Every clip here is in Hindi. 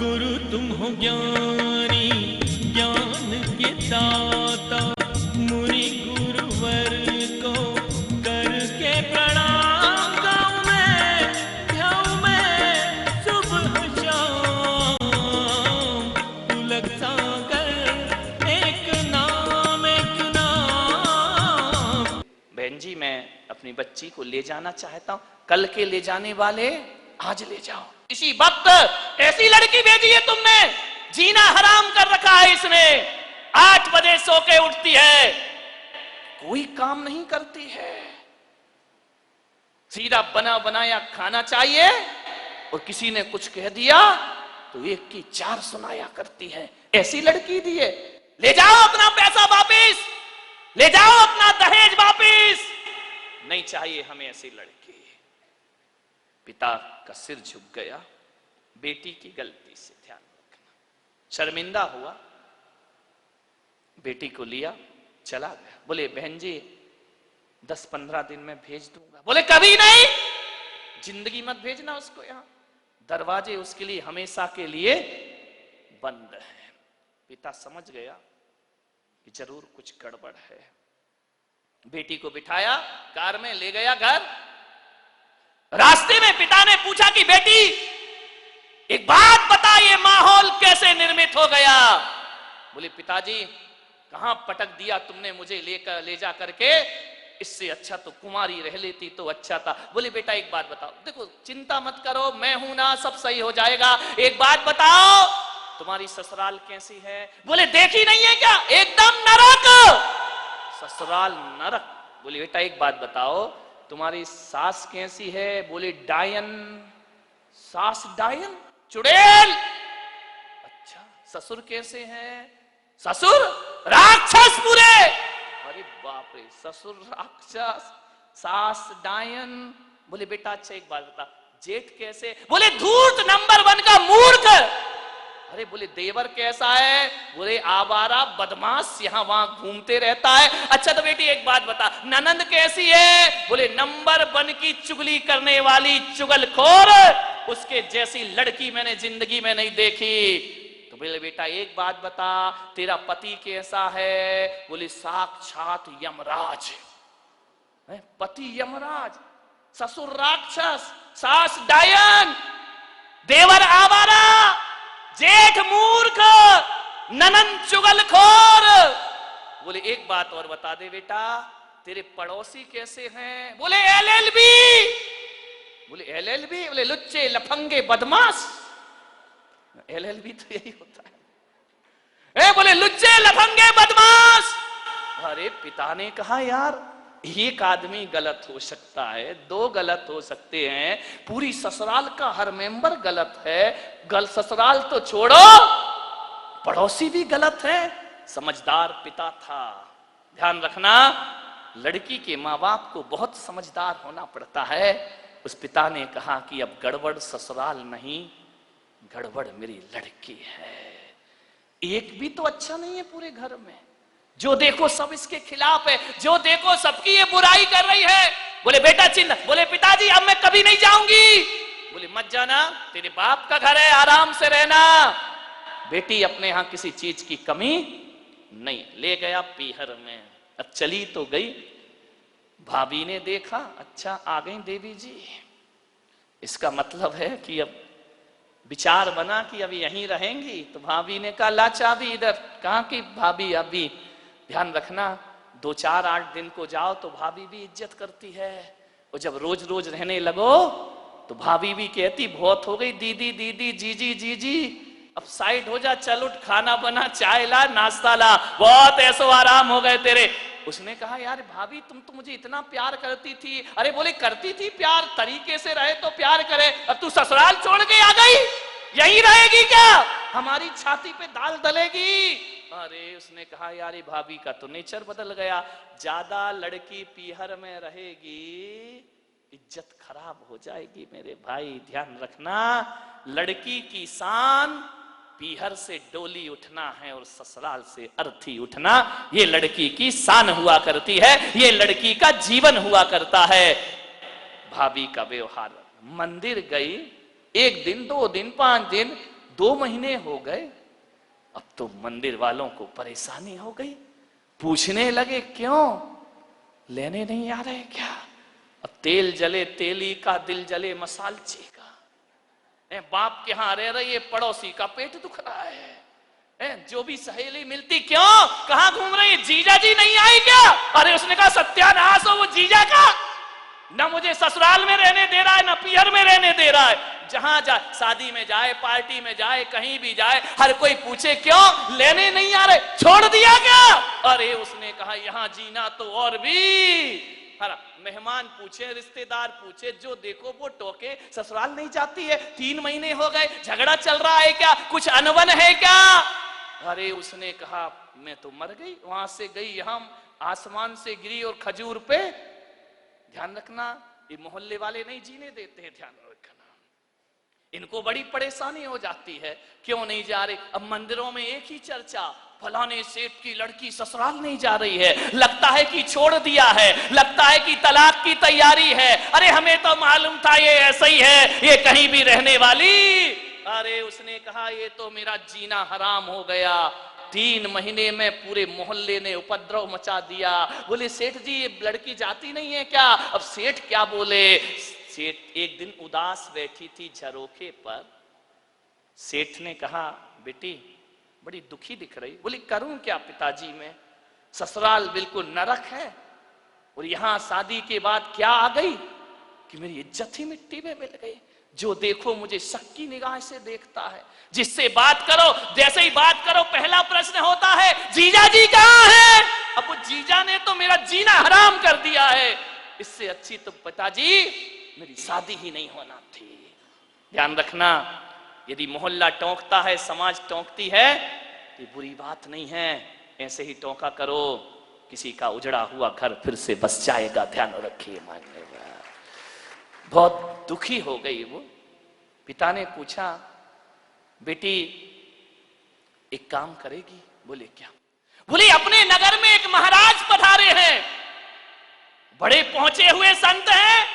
गुरु तुम हो ज्ञानी ज्ञान के दाता, मुनि गुरुवर को करके प्रणाम गाऊं मैं सुबह शाम। तुलक सागर एक नाम बहन जी, मैं अपनी बच्ची को ले जाना चाहता हूं, कल के ले जाने वाले आज ले जाओ। इसी वक्त ऐसी लड़की भेजी है तुमने, जीना हराम कर रखा है इसने। 8 बजे सो के उठती है, कोई काम नहीं करती है, सीधा बना बनाया खाना चाहिए, और किसी ने कुछ कह दिया तो एक की 4 सुनाया करती है। ऐसी लड़की दी है, ले जाओ अपना पैसा वापिस, ले जाओ अपना दहेज वापिस, नहीं चाहिए हमें ऐसी लड़की। पिता का सिर झुक गया, बेटी की गलती से ध्यान रखना, शर्मिंदा हुआ, बेटी को लिया चला गया। बोले बहन जी 10-15 दिन में भेज दूंगा। बोले कभी नहीं, जिंदगी मत भेजना उसको, यहां दरवाजे उसके लिए हमेशा के लिए बंद हैं। पिता समझ गया कि जरूर कुछ गड़बड़ है, बेटी को बिठाया कार में, ले गया घर। रास्ते में पिता ने पूछा कि बेटी एक बात बता, ये माहौल कैसे निर्मित हो गया? बोले पिताजी कहां पटक दिया तुमने मुझे ले जा करके, इससे अच्छा तो कुमारी रह लेती तो अच्छा था। बोले बेटा एक बात बताओ, देखो चिंता मत करो, मैं हूं ना, सब सही हो जाएगा। एक बात बताओ, तुम्हारी ससुराल कैसी है? बोले देखी नहीं है क्या, एकदम नरक, ससुराल नरक। बोले बेटा एक बात बताओ, तुम्हारी सास कैसी है? बोले डायन, सास डायन, चुड़ैल। अच्छा, ससुर कैसे हैं? ससुर राक्षस पूरे। अरे बाप रे, ससुर राक्षस, सास डायन। बोले बेटा अच्छा एक बात बता, जेठ कैसे? बोले धूर्त नंबर 1 का मूर्ख। अरे बोले देवर कैसा है? बोले आवारा बदमाश, यहां वहां घूमते रहता है। अच्छा तो बेटी एक बात बता, ननंद कैसी है? बोले नंबर 1 की चुगली करने वाली चुगलखोर, उसके जैसी लड़की मैंने जिंदगी में नहीं देखी। तो बोले बेटा एक बात बता, तेरा पति कैसा है? बोले साक्षात यमराज। पति यमराज, ससुर राक्षस, सास डायन, देवर आवारा, जेठ मूर्ख, ननंद चुगलखोर। बोले एक बात और बता दे बेटा, तेरे पड़ोसी कैसे हैं? बोले LLB। बोले LLB? बोले लुच्चे लफंगे बदमाश। LLB तो यही होता है। बोले लुच्चे लफंगे बदमाश। अरे पिता ने कहा यार एक आदमी गलत हो सकता है, 2 गलत हो सकते हैं, पूरी ससुराल का हर मेंबर गलत है। ससुराल तो छोड़ो, पड़ोसी भी गलत है। समझदार पिता था। ध्यान रखना, लड़की के माँ बाप को बहुत समझदार होना पड़ता है। उस पिता ने कहा कि अब गड़बड़ ससुराल नहीं, गड़बड़ मेरी लड़की है। एक भी तो अच्छा नहीं है पूरे घर में, जो देखो सब इसके खिलाफ है, जो देखो सबकी ये बुराई कर रही है। बोले बेटा चिंता। बोले पिताजी अब मैं कभी नहीं जाऊंगी। बोले मत जाना, तेरे बाप का घर है, आराम से रहना। बेटी अपने यहां किसी चीज की कमी नहीं। ले गया पीहर में। अब चली तो गई, भाभी ने देखा अच्छा आ गई देवी जी, इसका मतलब है कि अब विचार बना कि अभी यहीं रहेंगी। तो भाभी ने कहा ला चाबी इधर। कहा कि भाभी अभी ध्यान रखना 2-4-8 दिन को जाओ तो भाभी भी इज्जत करती है, और जब रोज रोज रहने लगो तो भाभी भी कहती बहुत हो गई दीदी दीदी, जीजी जीजी, अब साइड हो जा, चल उठ, खाना बना, चाय ला, नाश्ता ला, बहुत ऐसो आराम हो गए तेरे। उसने कहा यार भाभी तुम तो मुझे इतना प्यार करती थी। अरे बोले करती थी प्यार, तरीके से रहे तो प्यार करे, अब तू ससुराल छोड़ के आ गई, यही रहेगी क्या? हमारी छाती पे दाल दलेगी। अरे उसने कहा यार भाभी का तो नेचर बदल गया, ज्यादा लड़की पीहर में रहेगी इज्जत खराब हो जाएगी। मेरे भाई ध्यान रखना, लड़की की शान पीहर से डोली उठना है और ससुराल से अर्थी उठना, ये लड़की की शान हुआ करती है, ये लड़की का जीवन हुआ करता है। भाभी का व्यवहार, मंदिर गई 1 दिन 2 दिन 5 दिन, 2 महीने हो गए, अब तो मंदिर वालों को परेशानी हो गई, पूछने लगे क्यों लेने नहीं आ रहे क्या? अब तेल जले तेली का, दिल जले मसालची का। बाप के यहां रह रही है, पड़ोसी का पेट दुख रहा है। जो भी सहेली मिलती, क्यों कहां घूम रही है, जीजा जी नहीं आई क्या? अरे उसने कहा सत्यानाश हो वो जीजा का, ना मुझे ससुराल में रहने दे रहा है, ना पियर में रहने दे रहा है। जहां जाए, शादी में जाए, पार्टी में जाए, कहीं भी जाए, हर कोई पूछे क्यों लेने नहीं आ रहे, छोड़ दिया क्या? अरे उसने कहा यहां जीना तो और भी। मेहमान पूछे, रिश्तेदार पूछे, जो देखो वो टोके, ससुराल नहीं जाती है, 3 महीने हो गए, झगड़ा चल रहा है क्या, कुछ अनबन है क्या? अरे उसने कहा मैं तो मर गई, वहां से गई, यहां आसमान से गिरी और खजूर पे। ध्यान रखना, ये मोहल्ले वाले नहीं जीने देते हैं, ध्यान रखना, इनको बड़ी परेशानी हो जाती है, क्यों नहीं जा रहे? अब मंदिरों में एक ही चर्चा, फलाने सेठ की लड़की ससुराल नहीं जा रही है, लगता है कि छोड़ दिया है, लगता है कि तलाक की तैयारी है। अरे हमें तो मालूम था ये ऐसा ही है, ये कहीं भी रहने वाली। अरे उसने कहा ये तो मेरा जीना हराम हो गया, 3 महीने में पूरे मोहल्ले ने उपद्रव मचा दिया। बोले सेठ जी ये लड़की जाती नहीं है क्या? अब सेठ क्या बोले? सेठ एक दिन उदास बैठी थी झरोखे पर, सेठ ने कहा बेटी बड़ी दुखी दिख रही। बोली करूं क्या पिताजी, मैं ससुराल बिल्कुल नरक है, और यहां शादी के बाद क्या आ गई कि मेरी इज्जत ही मिट्टी में मिल गई। जो देखो मुझे शक की निगाह से देखता है, जिससे बात करो, जैसे ही बात करो पहला प्रश्न होता है जीजा जी कहां है? अब वो जीजा ने तो मेरा जीना हराम कर दिया है, इससे अच्छी तो पिताजी मेरी शादी ही नहीं होना थी। ध्यान रखना, यदि मोहल्ला टोंकता है, समाज टोंकती है, ये बुरी बात नहीं है, ऐसे ही टोंका करो, किसी का उजड़ा हुआ घर फिर से बस जाएगा। ध्यान रखिए, मानने बहुत दुखी हो गई वो। पिता ने पूछा बेटी एक काम करेगी? बोले क्या? बोले अपने नगर में एक महाराज पधारे हैं, बड़े पहुंचे हुए संत हैं,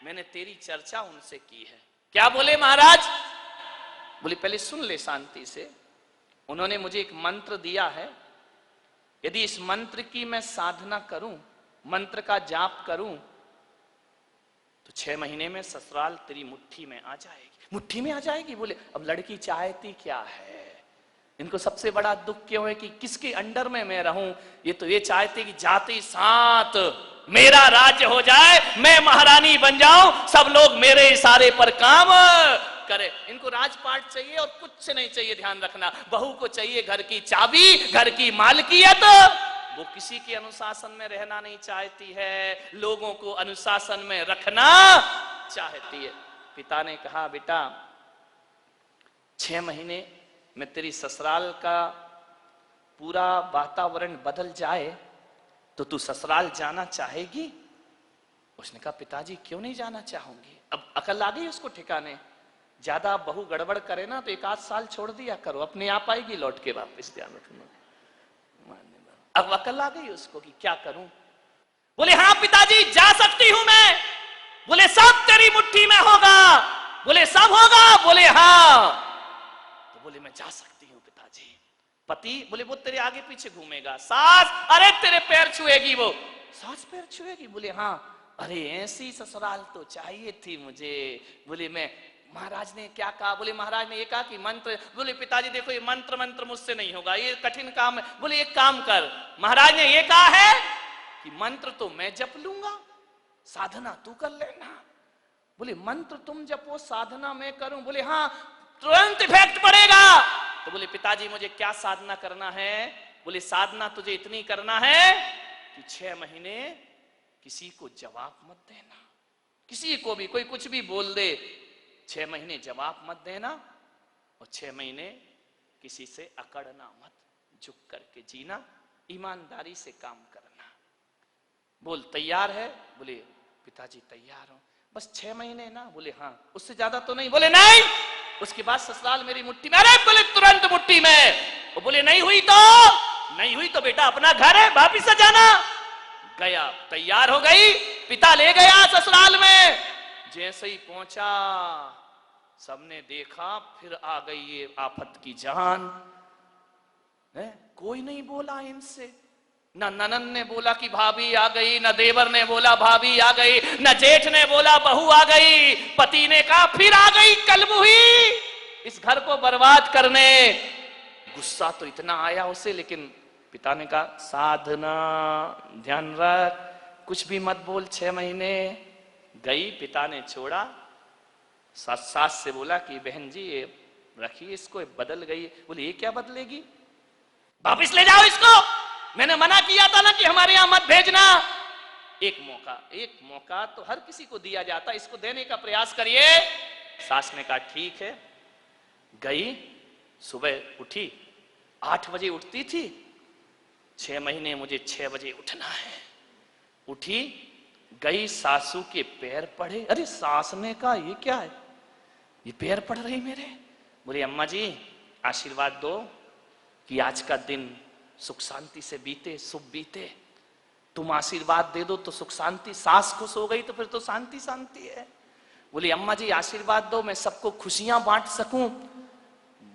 मैंने तेरी चर्चा उनसे की है। क्या बोले महाराज? बोले पहले सुन ले शांति से। उन्होंने मुझे एक मंत्र दिया है, यदि इस मंत्र की मैं साधना करूं, मंत्र का जाप करूं, तो 6 महीने में ससुराल तेरी मुट्ठी में आ जाएगी। मुट्ठी में आ जाएगी? बोले अब लड़की चाहती क्या है? इनको सबसे बड़ा दुख क्यों है कि किसके अंडर में मैं रहूं? ये तो ये चाहते कि जाते साथ मेरा राज्य हो जाए, मैं महारानी बन जाऊं, सब लोग मेरे इशारे पर काम करे। इनको राजपाट चाहिए और कुछ नहीं चाहिए। ध्यान रखना, बहू को चाहिए घर की चाबी, घर की मालकियत। वो किसी के अनुशासन में रहना नहीं चाहती है, लोगों को अनुशासन में रखना चाहती है। पिता ने कहा बेटा 6 महीने में तेरी ससुराल का पूरा वातावरण बदल जाए तो तू ससुराल जाना चाहेगी? उसने कहा पिताजी क्यों नहीं जाना चाहूंगी। अब अकल आ गई उसको ठिकाने, ज्यादा बहू गड़बड़ करे ना तो 1 आध साल छोड़ दिया करो, अपने आप आएगी लौट के वापस। ध्यान रखना, अब अकल आ गई उसको कि क्या करूं। बोले हाँ पिताजी जा सकती हूं मैं। बोले सब तेरी मुट्ठी में होगा। बोले सब होगा? बोले हाँ। तो बोले मैं जा सकती हूं पिताजी। पति? बोले वो तेरे आगे पीछे घूमेगा। सास? अरे तेरे पैर छुएगी वो। सास पैर छुएगी? बोले हाँ। अरे ऐसी ससुराल तो चाहिए थी मुझे। बोले मैं, महाराज ने क्या कहा? बोले महाराज ने ये कहा कि मंत्र। बोले पिताजी देखो ये मंत्र मुझसे नहीं होगा, ये कठिन काम है। बोले एक काम कर, महाराज ने ये कहा है कि मंत्र तो मैं जप लूंगा, साधना तू कर लेना। बोले मंत्र तुम जपो, साधना मैं करूं? बोले हाँ, तुरंत इफेक्ट पड़ेगा। तो बोले पिताजी मुझे क्या साधना करना है? बोले साधना तुझे इतनी करना है कि 6 महीने किसी को जवाब मत देना, किसी को भी कोई कुछ भी बोल दे, 6 महीने जवाब मत देना, और 6 महीने किसी से अकड़ना मत, झुक करके जीना, ईमानदारी से काम करना। बोल तैयार है? बोले पिताजी तैयार हूं, बस 6 महीने ना। बोले हाँ, उससे ज्यादा तो नहीं। बोले नहीं, उसके बाद ससुराल मेरी मुट्ठी में। अरे बोले तुरंत मुट्ठी में। वो बोले नहीं हुई तो बेटा अपना घर है, वापिस आ जाना। गया, तैयार हो गई, पिता ले गया ससुराल में। जैसे ही पहुंचा सबने देखा, फिर आ गई ये आफत की जान है। कोई नहीं बोला इनसे, न ननन ने बोला कि भाभी आ गई, न देवर ने बोला भाभी आ गई, न जेठ ने बोला बहू आ गई। पति ने कहा फिर आ गई कलमुही इस घर को बर्बाद करने। गुस्सा तो इतना आया उसे, लेकिन पिता ने कहा साधना ध्यान रख, कुछ भी मत बोल। 6 महीने गई, पिता ने छोड़ा। सास से बोला कि बहन जी ये रखिए इसको, बदल गई। बोले ये क्या बदलेगी, वापिस ले जाओ इसको, मैंने मना किया था ना कि हमारे यहां मत भेजना। एक मौका तो हर किसी को दिया जाता, इसको देने का प्रयास करिए। सास ने कहा ठीक है। गई, सुबह उठी, 8 बजे उठती थी। 6 महीने मुझे 6 बजे उठना है। उठी, गई, सासू के पैर पड़े। अरे सास ने कहा ये क्या है, ये पैर पड़ रही मेरे। बोले अम्मा जी आशीर्वाद दो कि आज का दिन सुख शांति से बीते, शुभ बीते। तुम आशीर्वाद दे दो तो सुख शांति। सास खुश हो गई तो फिर तो शांति शांति है। बोली अम्मा जी आशीर्वाद दो, मैं सबको खुशियां बांट सकूं।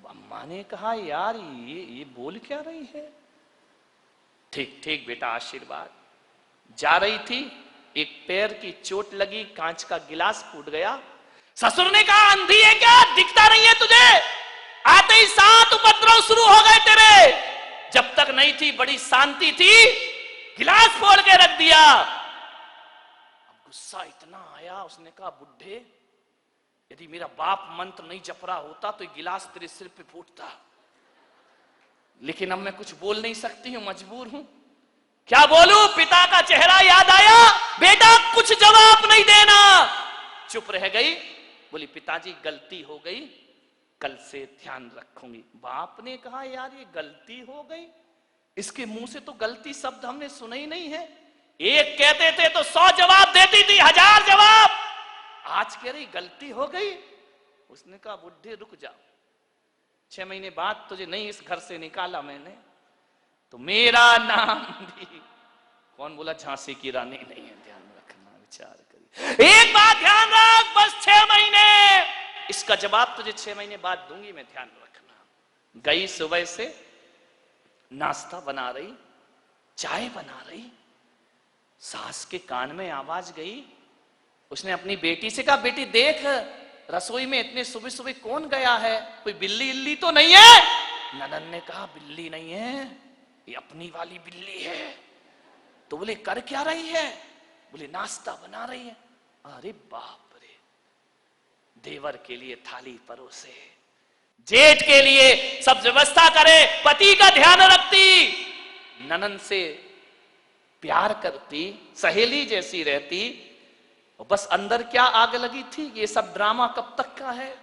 अम्मा ने कहा यार ये बोल क्या रही है। ठीक ठीक बेटा आशीर्वाद। जा रही थी, एक पैर की चोट लगी, कांच का गिलास फूट गया। ससुर ने कहा अंधी है क्या, दिखता नहीं है तुझे, आते ही 7 उपद्रव शुरू हो गए तेरे। जब तक नहीं थी बड़ी शांति थी, गिलास फोड़ के रख दिया। अब गुस्सा इतना आया, उसने कहा बुढ़े यदि मेरा बाप मंत्र नहीं जप रहा होता तो गिलास तेरे सिर पे फूटता, लेकिन अब मैं कुछ बोल नहीं सकती हूं, मजबूर हूं। क्या बोलूं, पिता का चेहरा याद आया। बेटा कुछ जवाब नहीं देना। चुप रह गई। बोली पिताजी गलती हो गई, कल से ध्यान रखूंगी। बाप ने कहा यार ये गलती हो गई, इसके मुंह से तो गलती शब्द हमने सुना ही नहीं है। एक कहते थे तो 100 जवाब देती थी, 1000 जवाब। आज कह रही गलती हो गई। उसने कहा बुढ़े रुक जाओ, 6 महीने बाद तुझे नहीं इस घर से निकाला मैंने तो मेरा नाम भी, कौन बोला झांसी की रानी नहीं है। ध्यान रखना, विचार करिए। एक बात ध्यान रख, बस 6 महीने, इसका जवाब तुझे 6 महीने बाद दूंगी मैं, ध्यान रखना। गई, सुबह से नाश्ता बना रही, चाय बना रही। सास के कान में आवाज गई। उसने अपनी बेटी से कहा बेटी देख रसोई में इतने सुबह सुबह कौन गया है, कोई बिल्ली इल्ली तो नहीं है। ननन ने कहा बिल्ली नहीं है, ये अपनी वाली बिल्ली है। तो बोले कर क्या रही है। बोले नाश्ता बना रही है। अरे बाप रे, देवर के लिए थाली परोसे, जेठ के लिए सब व्यवस्था करे, पति का ध्यान रखती, ननन से प्यार करती, सहेली जैसी रहती। और बस अंदर क्या आग लगी थी, ये सब ड्रामा कब तक का है,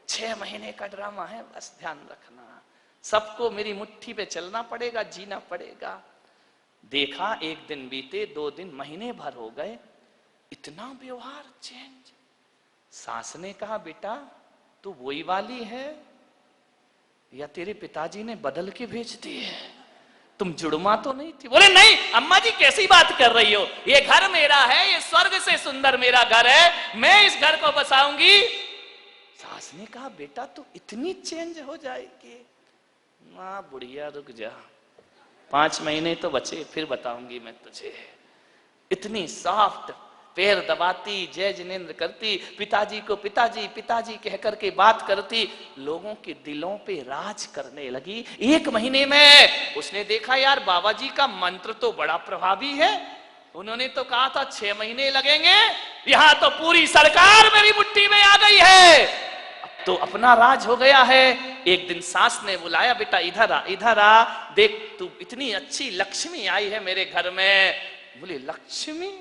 6 महीने का ड्रामा है। बस ध्यान रखना, सबको मेरी मुट्ठी पे चलना पड़ेगा, जीना पड़ेगा। देखा 1 दिन बीते, 2 दिन, महीने भर हो गए, इतना व्यवहार चेंज। सास ने कहा बेटा तू वही वाली है या तेरे पिताजी ने बदल के भेज दी है, तुम जुड़मा तो नहीं थी। बोले नहीं अम्मा जी कैसी बात कर रही हो, ये घर मेरा है, ये स्वर्ग से सुंदर मेरा घर है, मैं इस घर को बसाऊंगी। सास ने कहा बेटा तू इतनी चेंज हो जाएगी। मां बुढ़िया रुक जा, 5 महीने तो बचे, फिर बताऊंगी मैं तुझे। इतनी सॉफ्ट, पैर दबाती, जय जिनेन्द्र करती, पिताजी को पिताजी पिताजी कह करके बात करती, लोगों के दिलों पे राज करने लगी। 1 महीने में उसने देखा यार बाबा जी का मंत्र तो बड़ा प्रभावी है। उन्होंने तो कहा था 6 महीने लगेंगे, यहां तो पूरी सरकार मेरी मुट्ठी में आ गई है, अब तो अपना राज हो गया है। एक दिन सास ने बुलाया बेटा इधर आ, इधर आ, देख तू इतनी अच्छी लक्ष्मी आई है मेरे घर में। बोले लक्ष्मी,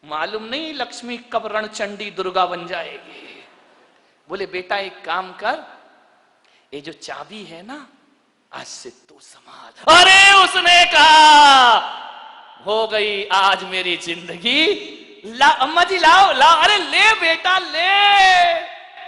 मालूम नहीं लक्ष्मी कब रणचंडी दुर्गा बन जाएगी। बोले बेटा एक काम कर, ये जो चाबी है ना आज से तू संभाल। अरे उसने कहा हो गई आज मेरी जिंदगी। ला अम्मा जी लाओ लाओ, अरे ले बेटा ले।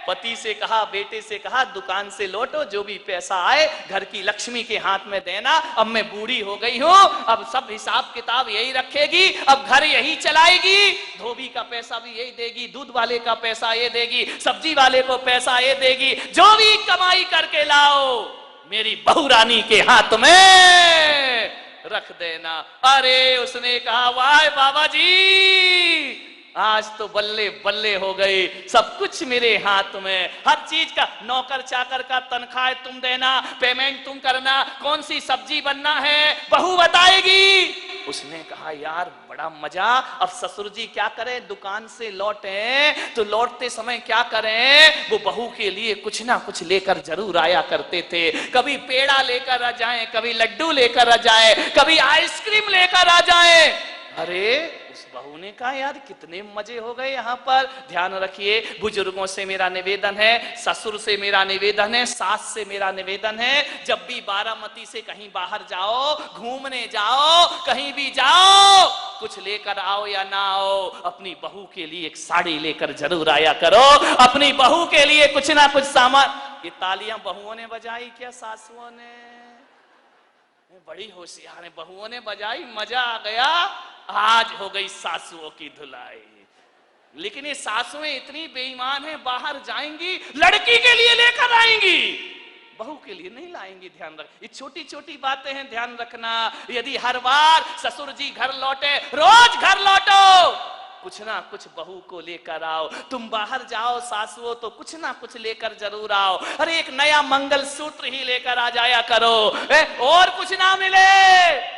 पति से कहा, बेटे से कहा, दुकान से लौटो, जो भी पैसा आए घर की लक्ष्मी के हाथ में देना। अब मैं बूढ़ी हो गई हूं, अब सब हिसाब किताब यही रखेगी, अब घर यही चलाएगी, धोबी का पैसा भी यही देगी, दूध वाले का पैसा ये देगी, सब्जी वाले को पैसा ये देगी, जो भी कमाई करके लाओ मेरी बहू रानी के हाथ में रख देना। अरे उसने कहा, वाह बाबा जी, आज तो बल्ले बल्ले हो गई, सब कुछ मेरे हाथ में, हर चीज का, नौकर चाकर का तनख्वाह तुम देना, पेमेंट तुम करना, कौन सी सब्जी बनना है बहू बताएगी। उसने कहा, यार बड़ा मजा। अब ससुर जी क्या करें, दुकान से लौटे तो लौटते समय क्या करें, वो बहू के लिए कुछ ना कुछ लेकर जरूर आया करते थे। कभी पेड़ा लेकर आ जाए, कभी लड्डू लेकर आ जाए, कभी आइसक्रीम लेकर आ जाए। अरे उस बहू ने कहा, यार कितने मजे हो गए यहाँ पर। ध्यान रखिए, बुजुर्गों से मेरा निवेदन है, ससुर से मेरा निवेदन है, सास से मेरा निवेदन है, जब भी बारामती से कहीं बाहर जाओ, घूमने जाओ, कहीं भी जाओ, कुछ लेकर आओ या ना आओ, अपनी बहू के लिए एक साड़ी लेकर जरूर आया करो, अपनी बहू के लिए कुछ ना कुछ सामान। ये तालियां बहुओं ने बजाई क्या सासुओं ने? बड़ी होशियार है, बहुओं ने बजाई, मजा आ गया। आज हो गई सासुओं की धुलाई। लेकिन ये सासुएं इतनी बेईमान हैं, बाहर जाएंगी लड़की के लिए लेकर आएंगी, बहू के लिए नहीं लाएंगी। ध्यान रख, ये छोटी छोटी बातें हैं, ध्यान रखना। यदि हर बार ससुर जी घर लौटे, रोज घर लौटो, कुछ ना कुछ बहू को लेकर आओ। तुम बाहर जाओ सासुओं तो कुछ ना कुछ लेकर जरूर आओ। अरे एक नया मंगल सूत्र ही लेकर आ जाया करो, और कुछ ना मिले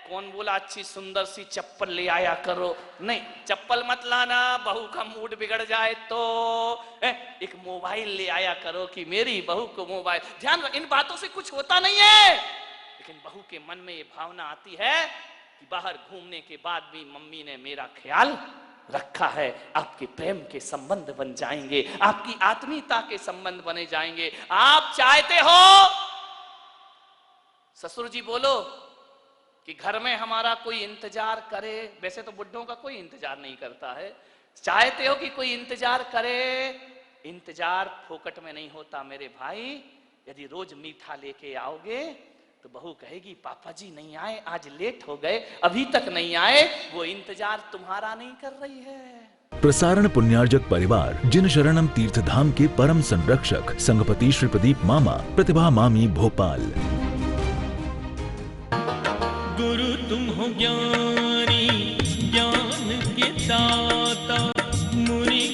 कौन बोला अच्छी सुंदर सी चप्पल ले आया करो, नहीं चप्पल मत लाना, बहू का मूड बिगड़ जाए तो। एक मोबाइल ले आया करो कि मेरी बहू को मोबाइल। ध्यान रख, इन बातों से कुछ होता नहीं है, लेकिन बहू के मन में ये भावना आती है कि बाहर घूमने के बाद भी मम्मी ने मेरा ख्याल रखा है। आपके प्रेम के संबंध बन जाएंगे, आपकी आत्मीयता के संबंध बने जाएंगे। आप चाहते हो ससुर जी बोलो कि घर में हमारा कोई इंतजार करे, वैसे तो बुड्ढों का कोई इंतजार नहीं करता है, चाहते हो कि कोई इंतजार करे। इंतजार फोकट में नहीं होता मेरे भाई। यदि रोज मीठा लेके आओगे तो बहू कहेगी, पापा जी नहीं आए, आज लेट हो गए, अभी तक नहीं आए, वो इंतजार तुम्हारा नहीं कर रही है। प्रसारण पुण्यार्जक परिवार जिन शरणम तीर्थ धाम के परम संरक्षक संघपति श्री प्रदीप मामा, प्रतिभा मामी, भोपाल। गुरु तुम हो ज्ञानी, ज्ञान के दाता, मुनि